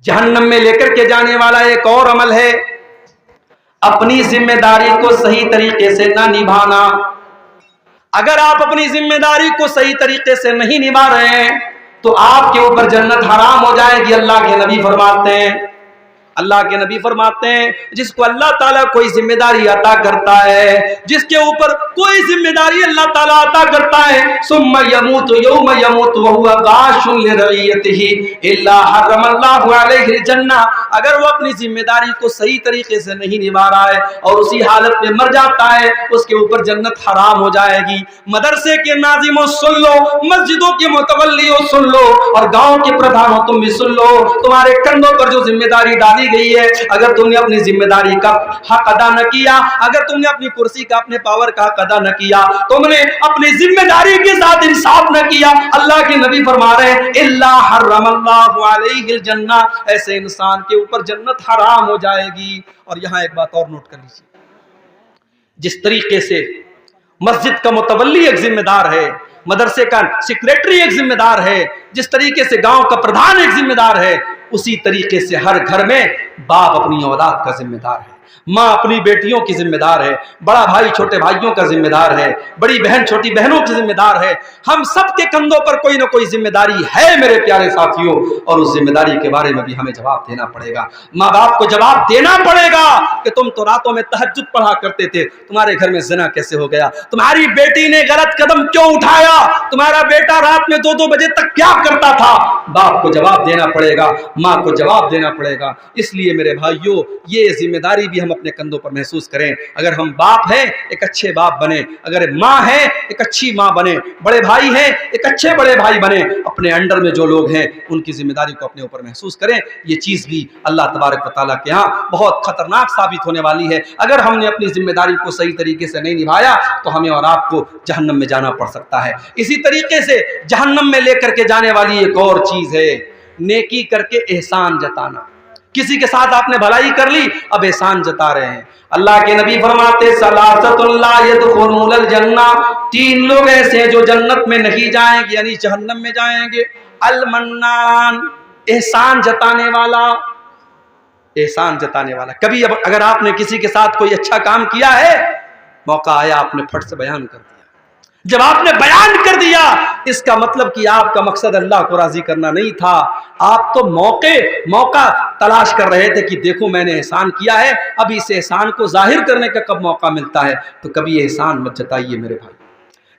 जहन्नम में लेकर के जाने वाला एक और अमल है अपनी जिम्मेदारी को सही तरीके से ना निभाना। अगर आप अपनी जिम्मेदारी को सही तरीके से नहीं निभा रहे हैं तो आपके ऊपर जन्नत हराम हो जाएगी। अल्लाह के नबी फरमाते हैं जिसको अल्लाह ताला कोई जिम्मेदारी अता करता है, जिसके ऊपर कोई जिम्मेदारी अल्लाह ताला अता करता है, सुम्मा यमूतु यौमा यमूतु व हुवा गाशुन लिरइयतिही इल्ला हर्रमल्लाहु अलैहि जन्नह। अगर वो अपनी जिम्मेदारी को सही तरीके से नहीं निभा रहा है और उसी हालत में मर जाता है, उसके ऊपर जन्नत हराम हो जाएगी। मदरसे के नाज़िमों सुन लो, मस्जिदों के मुतवल्लियों सुन लो, और गांव के प्रधानों तुम भी सुन लो। तुम्हारे कंधों पर जो जिम्मेदारी डाली गई है, अगर तुमने अपनी जिम्मेदारी का हक अदा न किया, अगर तुमने अपनी कुर्सी का, अपने पावर का हक अदा न किया, तुमने अपनी जिम्मेदारी के साथ इंसाफ न किया, अल्लाह के नबी फरमा रहे हैं इल्ला हर्रमल्लाहु अलैहिल जन्नह, ऐसे इंसान के ऊपर जन्नत हराम हो जाएगी। और यहां एक बात और नोट कर लीजिए, जिस तरीके से मस्जिद का मुतवल्ली एक जिम्मेदार है, मदरसे का सेक्रेटरी एक जिम्मेदार है, जिस तरीके से गांव का प्रधान एक जिम्मेदार है, उसी तरीके से हर घर में बाप अपनी औलाद का जिम्मेदार है, माँ अपनी बेटियों की जिम्मेदार है, बड़ा भाई छोटे भाइयों का जिम्मेदार है, बड़ी बहन छोटी बहनों की जिम्मेदार है। हम सब के कंधों पर कोई ना कोई जिम्मेदारी है मेरे प्यारे साथियों, और उस जिम्मेदारी के बारे में भी हमें जवाब देना पड़ेगा। माँ बाप को जवाब देना पड़ेगा कि तुम तो रातों में तहज्जुद पढ़ा करते थे, तुम्हारे घर में ज़िना कैसे हो गया, तुम्हारी बेटी ने गलत कदम क्यों उठाया, तुम्हारा बेटा रात में 2-2 बजे तक क्या करता था। बाप को जवाब देना पड़ेगा, माँ को जवाब देना पड़ेगा। इसलिए मेरे भाइयों, ये जिम्मेदारी भी हम अपने कंधों पर महसूस करें। अगर हम बाप हैं, एक अच्छे बाप बने, अगर माँ है एक अच्छी माँ बने, बड़े भाई हैं एक अच्छे बड़े भाई बने, अपने अंडर में जो लोग हैं उनकी जिम्मेदारी को अपने ऊपर महसूस करें। ये चीज भी अल्लाह तबारक व तआला के यहाँ बहुत खतरनाक साबित होने वाली है। अगर हमने अपनी जिम्मेदारी को सही तरीके से नहीं निभाया तो हमें और आपको जहन्नम में जाना पड़ सकता है। इसी तरीके से जहन्नम में लेकर के जाने वाली एक और चीज है नेकी करके एहसान जताना। किसी के साथ आपने भलाई कर ली, अब एहसान जता रहे हैं। अल्लाह के नबी फरमाते सलासतुल ला यदखुलूनल जन्नह, 3 लोग ऐसे हैं जो जन्नत में नहीं जाएंगे, यानी जहन्नम में जाएंगे। अल मन्नान, एहसान जताने वाला, एहसान जताने वाला। कभी अब अगर आपने किसी के साथ कोई अच्छा काम किया है, मौका आया आपने फट से बयान कर दिया, जब आपने बयान कर दिया इसका मतलब कि आपका मकसद अल्लाह को राजी करना नहीं था, आप तो मौका तलाश कर रहे थे कि देखो मैंने एहसान किया है, अब इस एहसान को जाहिर करने का कब मौका मिलता है। तो कभी एहसान मत जताइए मेरे भाई।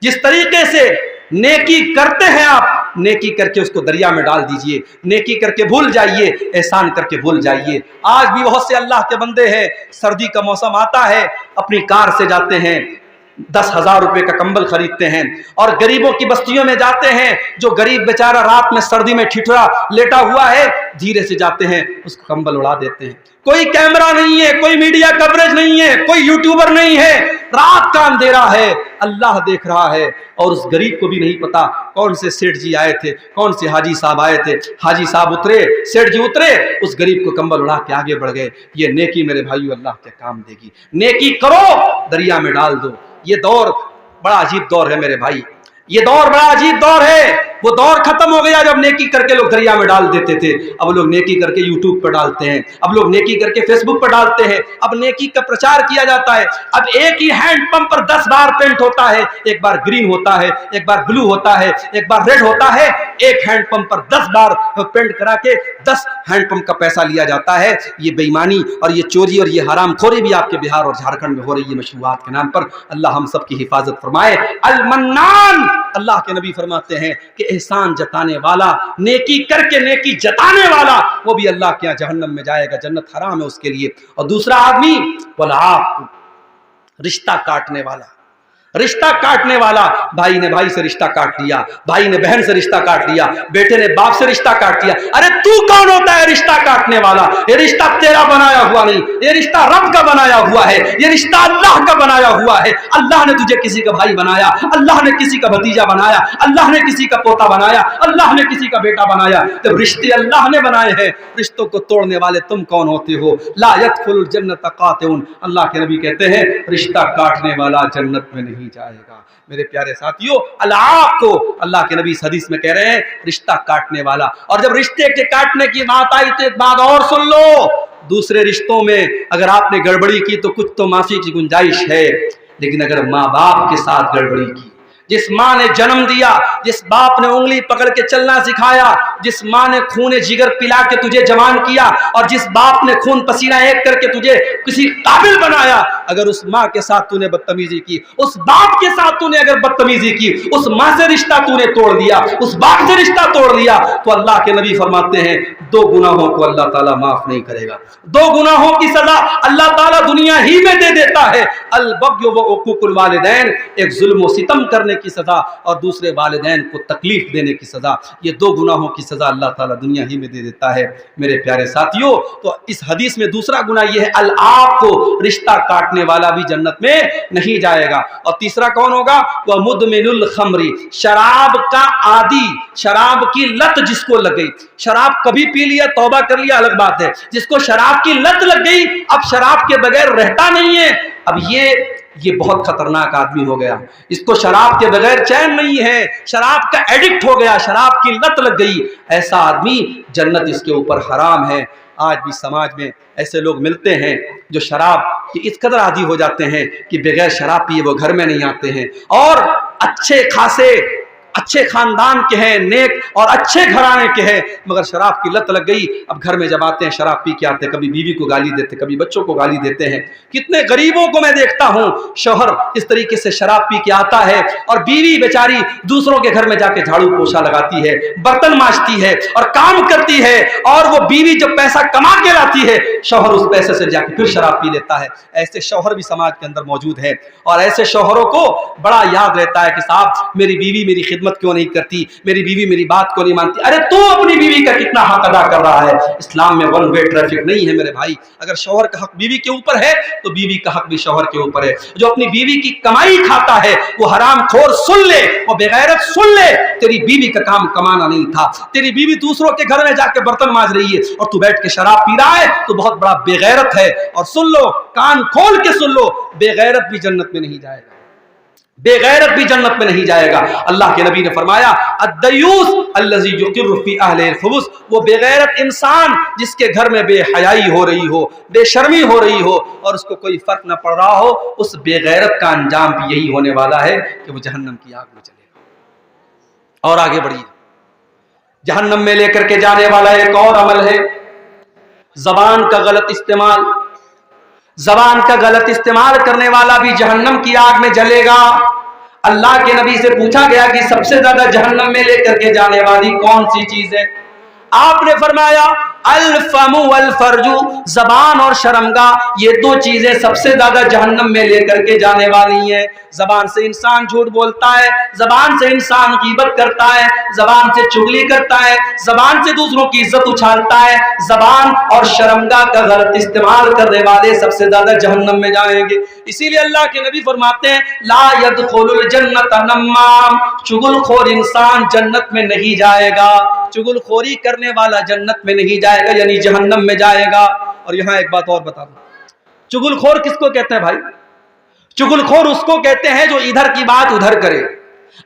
जिस तरीके से नेकी करते हैं आप, नेकी करके उसको दरिया में डाल दीजिए, नेकी करके भूल जाइए, एहसान करके भूल जाइए। आज भी बहुत से अल्लाह के बंदे हैं, सर्दी का मौसम आता है, अपनी कार से जाते हैं, 10,000 रुपए का कंबल खरीदते हैं और गरीबों की बस्तियों में जाते हैं। जो गरीब बेचारा रात में सर्दी में ठिठुरा लेटा हुआ है, धीरे से जाते हैं, उसको कंबल उड़ा देते हैं। कोई कैमरा नहीं है, कोई मीडिया कवरेज नहीं है, कोई यूट्यूबर नहीं है, रात का अंधेरा है, अल्लाह देख रहा है। और उस गरीब को भी नहीं पता कौन से सेठ जी आए थे, कौन से हाजी साहब आए थे। हाजी साहब उतरे, सेठ जी उतरे, उस गरीब को कंबल उड़ा के आगे बढ़ गए। ये नेकी मेरे भाइयों अल्लाह के काम देगी। नेकी करो, दरिया में डाल दो। ये दौर बड़ा अजीब दौर है मेरे भाई, ये दौर बड़ा अजीब दौर है। वो दौर खत्म हो गया जब नेकी करके लोग दरिया में डाल देते थे। अब लोग नेकी करके यूट्यूब पर डालते हैं, अब लोग नेकी करके फेसबुक पर डालते हैं, अब नेकी का प्रचार किया जाता है। अब एक ही हैंड पंप पर 10 बार पेंट होता है, एक बार ग्रीन होता है, एक बार ब्लू होता है, एक बार रेड होता है। एक हैंड पंप पर 10 बार पेंट करा के 10 हैंड पंप का पैसा लिया जाता है। ये बेईमानी और ये चोरी और ये हरामखोरी भी आपके बिहार और झारखंड में हो रही है मशरूआत के नाम पर। अल्लाह हम सब की हिफाजत फरमाए। अल मन्नान, अल्लाह के नबी फरमाते हैं कि एहसान जताने वाला, नेकी करके नेकी जताने वाला, वो भी अल्लाह के यहाँ जहन्नम में जाएगा, जन्नत हराम है उसके लिए। और दूसरा आदमी वलाक, रिश्ता काटने वाला, रिश्ता काटने वाला। भाई ने भाई से रिश्ता काट लिया, भाई ने बहन से रिश्ता काट लिया, बेटे ने बाप से रिश्ता काट लिया। अरे तू कौन होता है रिश्ता काटने वाला? ये रिश्ता तेरा बनाया हुआ नहीं, ये रिश्ता रब का बनाया हुआ है, ये रिश्ता अल्लाह का बनाया हुआ है। अल्लाह ने तुझे किसी का भाई बनाया, अल्लाह ने किसी का भतीजा बनाया, अल्लाह ने किसी का पोता बनाया, अल्लाह ने किसी का बेटा बनाया। तो रिश्ते अल्लाह ने बनाए हैं, रिश्तों को तोड़ने वाले तुम कौन होते हो? ला यदखुलुल जन्नत कातिउन, अल्लाह के नबी कहते हैं रिश्ता काटने वाला जन्नत में नहीं نہیں جائے گا۔ میرے پیارے ساتھیوں، العاق کو اللہ کے نبی اس حدیث میں کہہ رہے ہیں رشتہ کاٹنے والا۔ اور جب رشتے کے کاٹنے کی بات آئی تو ایک بات اور سن لو، دوسرے رشتوں میں اگر آپ نے گڑبڑی کی تو کچھ تو معافی کی گنجائش ہے، لیکن اگر ماں باپ کے ساتھ گڑبڑی کی، جس ماں نے جنم دیا، جس باپ نے انگلی پکڑ کے چلنا سکھایا، جس ماں نے خون جگر پلا کے تجھے جوان کیا، اور جس باپ نے خون پسینہ ایک کر کے تجھے کسی قابل بنایا، اگر اس ماں کے ساتھ تو نے بدتمیزی کی، اس باپ کے ساتھ تو نے اگر بدتمیزی کی، اس ماں سے رشتہ تو نے توڑ دیا، اس باپ سے رشتہ توڑ دیا، تو اللہ کے نبی فرماتے ہیں دو گناہوں کو اللہ تعالیٰ معاف نہیں کرے گا۔ دو گناہوں کی سزا اللہ تعالیٰ دنیا ہی میں دے دیتا ہے، البغی و عقوق الوالدین، ایک ظلم و ستم کرنے کی سزا اور دوسرے والدین کو تکلیف دینے کی سزا، یہ دو گناہوں کی سزا اللہ تعالیٰ دنیا ہی میں دے دیتا ہے۔ میرے پیارے ساتھیوں، تو اس حدیث میں دوسرا گناہ یہ ہے العاق کو، رشتہ کاٹنے والا بھی جنت میں نہیں جائے گا۔ اور تیسرا کون ہوگا؟ وہ مدمن الخمر، شراب کا عادی، شراب کی لت جس کو لگ گئی، شراب کبھی پی لیا توبہ کر لیا الگ بات ہے، جس کو شراب کی لت لگ گئی اب شراب کے بغیر رہتا نہیں ہے، اب یہ بہت خطرناک آدمی ہو گیا، اس کو شراب کے بغیر چین نہیں ہے، شراب کا ایڈکٹ ہو گیا، شراب کی لت لگ گئی، ایسا آدمی جنت اس کے اوپر حرام ہے۔ آج بھی سماج میں ایسے لوگ ملتے ہیں جو شراب کی اس قدر عادی ہو جاتے ہیں کہ بغیر شراب پیے وہ گھر میں نہیں آتے ہیں، اور اچھے خاصے اچھے خاندان کے ہیں، نیک اور اچھے گھرانے کے ہیں، مگر شراب کی لت لگ گئی، اب گھر میں جب آتے ہیں شراب پی کے آتے ہیں، کبھی بیوی کو گالی دیتے، کبھی بچوں کو گالی دیتے ہیں۔ کتنے غریبوں کو میں دیکھتا ہوں شوہر اس طریقے سے شراب پی کے آتا ہے اور بیوی بیچاری دوسروں کے گھر میں جا کے جھاڑو پوچھا لگاتی ہے، برتن مانجتی ہے اور کام کرتی ہے، اور وہ بیوی جب پیسہ کما کے لاتی ہے شوہر اس پیسے سے جا کے پھر شراب پی لیتا ہے۔ ایسے شوہر بھی سماج کے اندر موجود ہے، اور ایسے شوہروں کو بڑا یاد رہتا ہے کہ صاحب میری بیوی میری خدمت کیوں نہیں کرتی، میری بیوی میری بات کو نہیں مانتی۔ ارے تو اپنی بیوی کا کتنا حق ادا کر رہا ہے؟ اسلام میں ون وے ٹریفک نہیں ہے میرے بھائی، اگر شوہر کا حق بیوی کے اوپر ہے تو بیوی کا حق بھی شوہر کے اوپر ہے۔ جو اپنی بیوی کی کمائی کھاتا ہے وہ حرام خور سن لے، وہ بغیرت سن لے، تیری بیوی کا کام کمانا نہیں تھا، تیری بیوی دوسروں کے گھر میں جا کے برتن مانج رہی ہے اور تو بیٹھ کے شراب پی رہا ہے تو بہت بڑا بغیرت ہے۔ اور سن لو، کان کھول کے سن لو، بغیرت بھی جنت میں نہیں جائے گا، بغیرت بھی جنت میں نہیں جائے گا۔ اللہ کے نبی نے فرمایا الدیوث الذی یقر فی اہلہ الخبث، وہ بغیرت انسان جس کے گھر میں بے حیائی ہو رہی ہو، بے شرمی ہو رہی ہو اور اس کو کوئی فرق نہ پڑ رہا ہو، اس بغیرت کا انجام بھی یہی ہونے والا ہے کہ وہ جہنم کی آگ میں چلے گا۔ اور آگے بڑھیے، جہنم میں لے کر کے جانے والا ایک اور عمل ہے زبان کا غلط استعمال۔ زبان کا غلط استعمال کرنے والا بھی جہنم کی آگ میں جلے گا۔ اللہ کے نبی سے پوچھا گیا کہ سب سے زیادہ جہنم میں لے کر کے جانے والی کون سی چیز ہے؟ آپ نے فرمایا الفم والفرج، زبان اور شرمگاہ، یہ دو چیزیں سب سے زیادہ جہنم میں لے کر کے جانے والی ہیں۔ زبان سے انسان جھوٹ بولتا ہے، زبان سے انسان غیبت کرتا ہے، زبان سے چغلی کرتا ہے، زبان سے دوسروں کی عزت اچھالتا ہے، زبان اور شرمگاہ کا غلط استعمال کرنے والے سب سے زیادہ جہنم میں جائیں گے۔ اسی لیے اللہ کے نبی فرماتے ہیں لا يدخل الجنت نمام، چغل خور انسان جنت میں نہیں جائے گا، چغل خوری کرنے والا جنت میں نہیں جائے گا، یعنی جہنم میں جائے گا۔ اور یہاں ایک بات اور بتا دوں، چغل خور کس کو کہتے ہیں بھائی؟ چغل خور اس کو کہتے ہیں جو ادھر کی بات ادھر کرے۔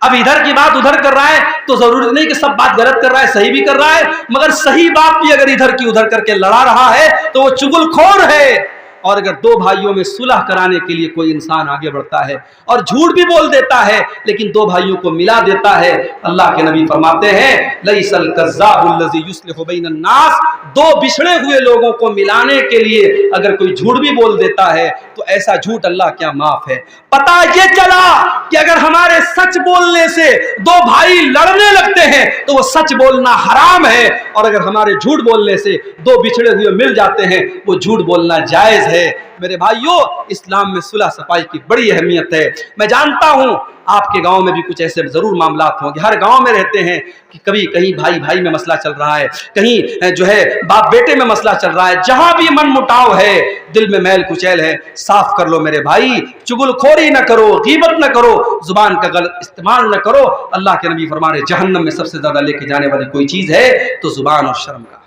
اب ادھر کی بات ادھر کر رہا ہے تو ضروری نہیں کہ سب بات غلط کر رہا ہے، صحیح بھی کر رہا ہے، مگر صحیح بات بھی اگر ادھر کی ادھر کر کے لڑا رہا ہے تو وہ چغل خور ہے۔ اور اگر دو بھائیوں میں صلح کرانے کے لیے کوئی انسان آگے بڑھتا ہے اور جھوٹ بھی بول دیتا ہے لیکن دو بھائیوں کو ملا دیتا ہے، اللہ کے نبی فرماتے ہیں لیس الکذاب الذی یصلح بین الناس، دو بچھڑے ہوئے لوگوں کو ملانے کے لیے اگر کوئی جھوٹ بھی بول دیتا ہے تو ایسا جھوٹ اللہ کیا معاف ہے۔ پتہ یہ چلا کہ اگر ہمارے سچ بولنے سے دو بھائی لڑنے لگتے ہیں تو وہ سچ بولنا حرام ہے، اور اگر ہمارے جھوٹ بولنے سے دو بچھڑے ہوئے مل جاتے ہیں وہ جھوٹ بولنا جائز ہے۔ میرے بھائیوں، اسلام میں صلح صفائی کی بڑی اہمیت ہے۔ میں جانتا ہوں آپ کے گاؤں میں بھی کچھ ایسے ضرور معاملات ہوں گے، ہر گاؤں میں رہتے ہیں کہ کبھی کہیں بھائی بھائی میں مسئلہ چل رہا ہے، کہیں جو ہے باپ بیٹے میں مسئلہ چل رہا ہے، جہاں بھی من مٹاؤ ہے، دل میں میل کچیل ہے، صاف کر لو میرے بھائی، چغل خوری نہ کرو، غیبت نہ کرو، زبان کا غلط استعمال نہ کرو۔ اللہ کے نبی فرما رہے جہنم میں سب سے زیادہ لے کے جانے والی کوئی چیز ہے تو زبان اور شرم کا